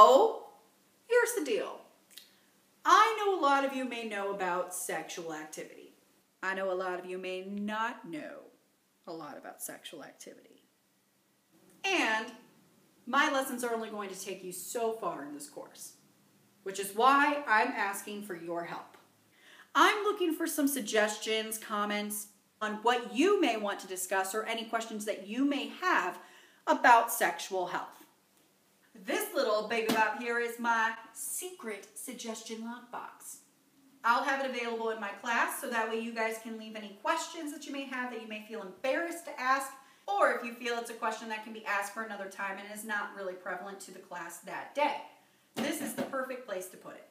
So, here's the deal. I know a lot of you may know about sexual activity. I know a lot of you may not know a lot about sexual activity. And my lessons are only going to take you so far in this course, which is why I'm asking for your help. I'm looking for some suggestions, comments on what you may want to discuss or any questions that you may have about sexual health. This little baby bop here is my secret suggestion lockbox. I'll have it available in my class so that way you guys can leave any questions that you may have that you may feel embarrassed to ask, or if you feel it's a question that can be asked for another time and is not really prevalent to the class that day. This is the perfect place to put it.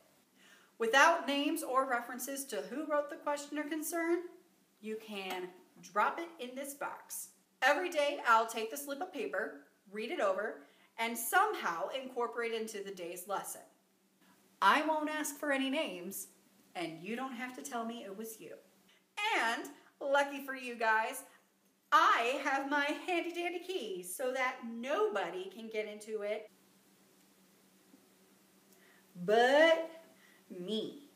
Without names or references to who wrote the question or concern, you can drop it in this box. Every day I'll take the slip of paper, read it over, and somehow incorporate it into the day's lesson. I won't ask for any names, and you don't have to tell me it was you. And, lucky for you guys, I have my handy dandy keys so that nobody can get into it but me.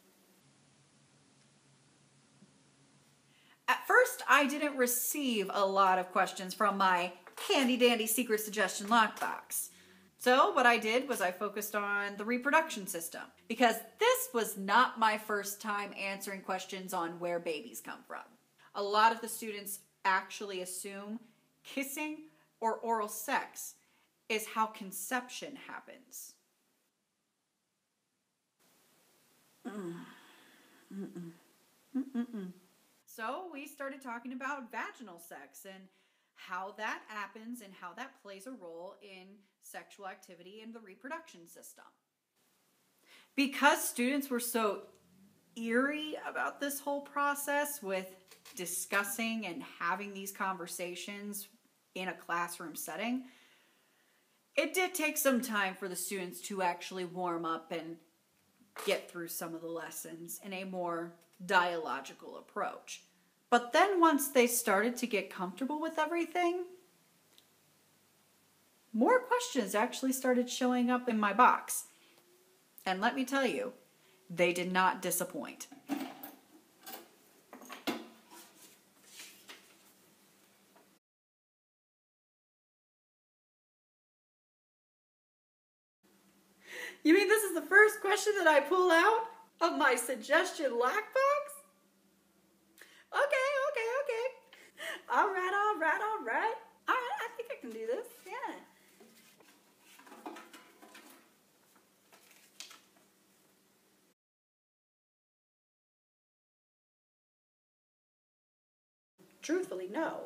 At first, I didn't receive a lot of questions from my handy dandy secret suggestion lockbox. So what I did was I focused on the reproduction system, because this was not my first time answering questions on where babies come from. A lot of the students actually assume kissing or oral sex is how conception happens. So we started talking about vaginal sex and how that happens and how that plays a role in sexual activity in the reproduction system. Because students were so eerie about this whole process with discussing and having these conversations in a classroom setting, it did take some time for the students to actually warm up and get through some of the lessons in a more dialogical approach. But then once they started to get comfortable with everything, more questions actually started showing up in my box. And let me tell you, they did not disappoint. You mean this is the first question that I pull out of my suggestion lockbox? Okay. All right. I think I can do this, yeah. Truthfully, no.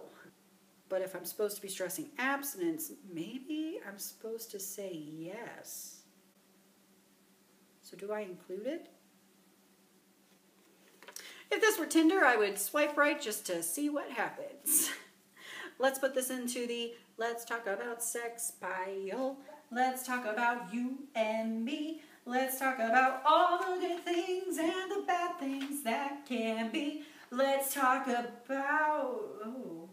But if I'm supposed to be stressing abstinence, maybe I'm supposed to say yes. So do I include it? If this were Tinder, I would swipe right just to see what happens. Let's put this into the let's talk about sex pile. Let's talk about you and me. Let's talk about all the good things and the bad things that can be. Let's talk about... Oh.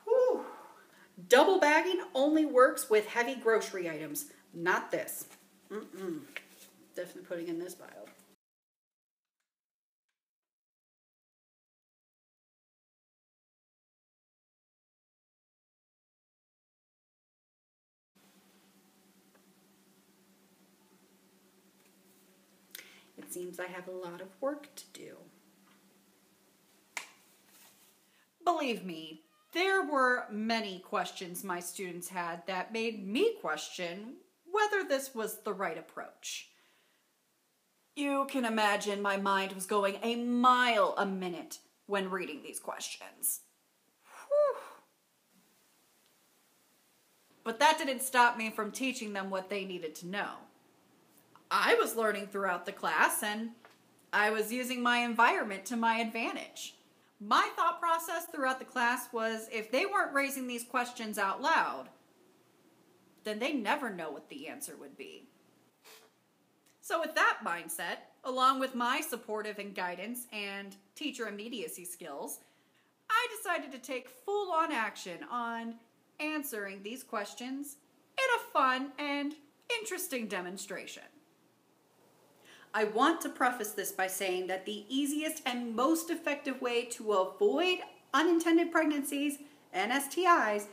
Whew. Double bagging only works with heavy grocery items. Not this. Definitely putting in this pile. It seems I have a lot of work to do. Believe me, there were many questions my students had that made me question whether this was the right approach. You can imagine my mind was going a mile a minute when reading these questions. Whew. But that didn't stop me from teaching them what they needed to know. I was learning throughout the class, and I was using my environment to my advantage. My thought process throughout the class was if they weren't raising these questions out loud, then they never know what the answer would be. So with that mindset, along with my supportive and guidance and teacher immediacy skills, I decided to take full-on action on answering these questions in a fun and interesting demonstration. I want to preface this by saying that the easiest and most effective way to avoid unintended pregnancies and STIs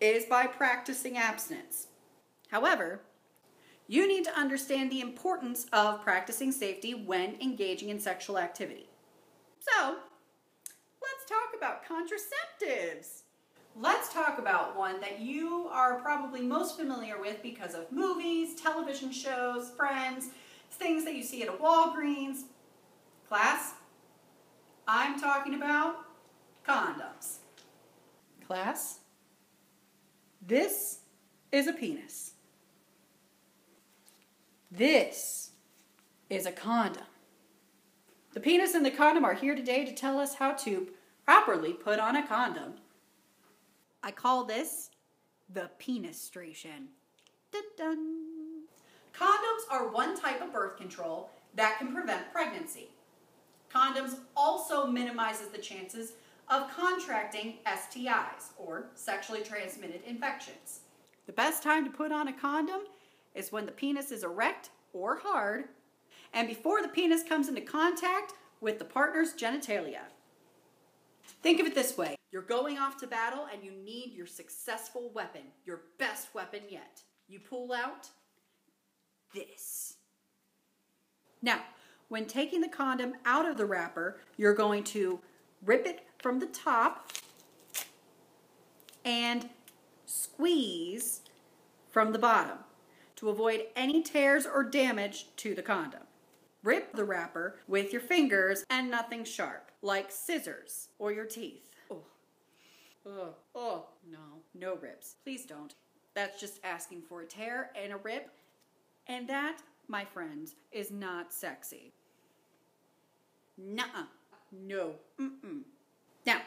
is by practicing abstinence. However, you need to understand the importance of practicing safety when engaging in sexual activity. So, let's talk about contraceptives. Let's talk about one that you are probably most familiar with because of movies, television shows, friends, things that you see at a Walgreens. Class, I'm talking about condoms. Class, this is a penis. This is a condom. The penis and the condom are here today to tell us how to properly put on a condom. I call this the penistration. Dun-dun. Condoms are one type of birth control that can prevent pregnancy. Condoms also minimizes the chances of contracting STIs, or sexually transmitted infections. The best time to put on a condom is when the penis is erect or hard, and before the penis comes into contact with the partner's genitalia. Think of it this way. You're going off to battle and you need your successful weapon, your best weapon yet. You pull out this. Now, when taking the condom out of the wrapper, you're going to rip it from the top and squeeze from the bottom to avoid any tears or damage to the condom. Rip the wrapper with your fingers and nothing sharp, like scissors or your teeth. No rips. Please don't. That's just asking for a tear and a rip, and that, my friends, is not sexy. Nuh-uh. No. Mm-mm. Now,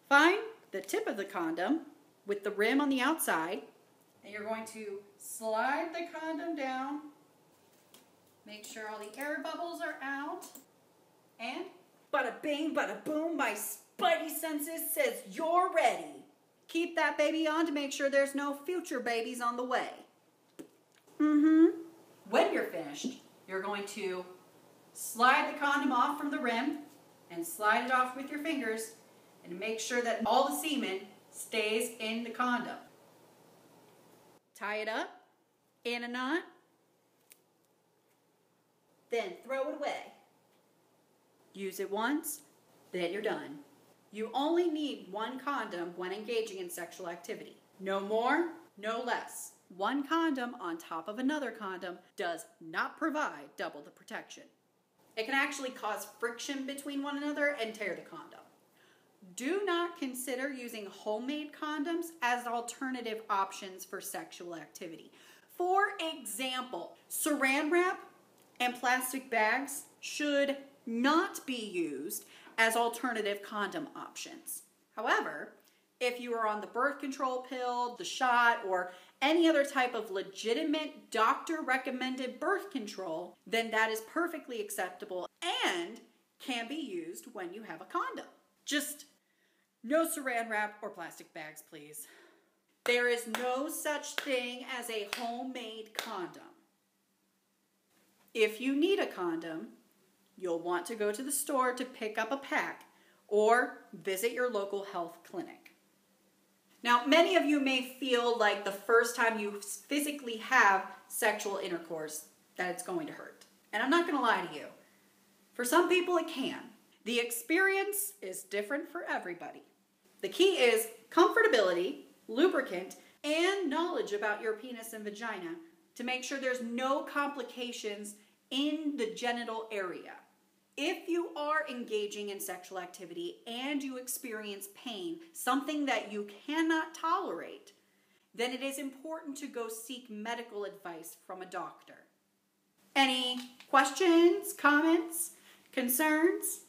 find the tip of the condom with the rim on the outside, and you're going to slide the condom down. Make sure all the air bubbles are out. And bada bing, bada boom, my spidey senses says you're ready. Keep that baby on to make sure there's no future babies on the way. When you're finished, you're going to slide the condom off from the rim and slide it off with your fingers and make sure that all the semen stays in the condom. Tie it up in a knot, then throw it away. Use it once, then you're done. You only need one condom when engaging in sexual activity. No more, no less. One condom on top of another condom does not provide double the protection. It can actually cause friction between one another and tear the condom. Do not consider using homemade condoms as alternative options for sexual activity. For example, saran wrap and plastic bags should not be used as alternative condom options. However, if you are on the birth control pill, the shot, or any other type of legitimate doctor-recommended birth control, then that is perfectly acceptable and can be used when you have a condom. Just no saran wrap or plastic bags, please. There is no such thing as a homemade condom. If you need a condom, you'll want to go to the store to pick up a pack or visit your local health clinic. Now, many of you may feel like the first time you physically have sexual intercourse that it's going to hurt. And I'm not going to lie to you. For some people, it can. The experience is different for everybody. The key is comfortability, lubricant, and knowledge about your penis and vagina to make sure there's no complications in the genital area. If you are engaging in sexual activity and you experience pain, something that you cannot tolerate, then it is important to go seek medical advice from a doctor. Any questions, comments, concerns?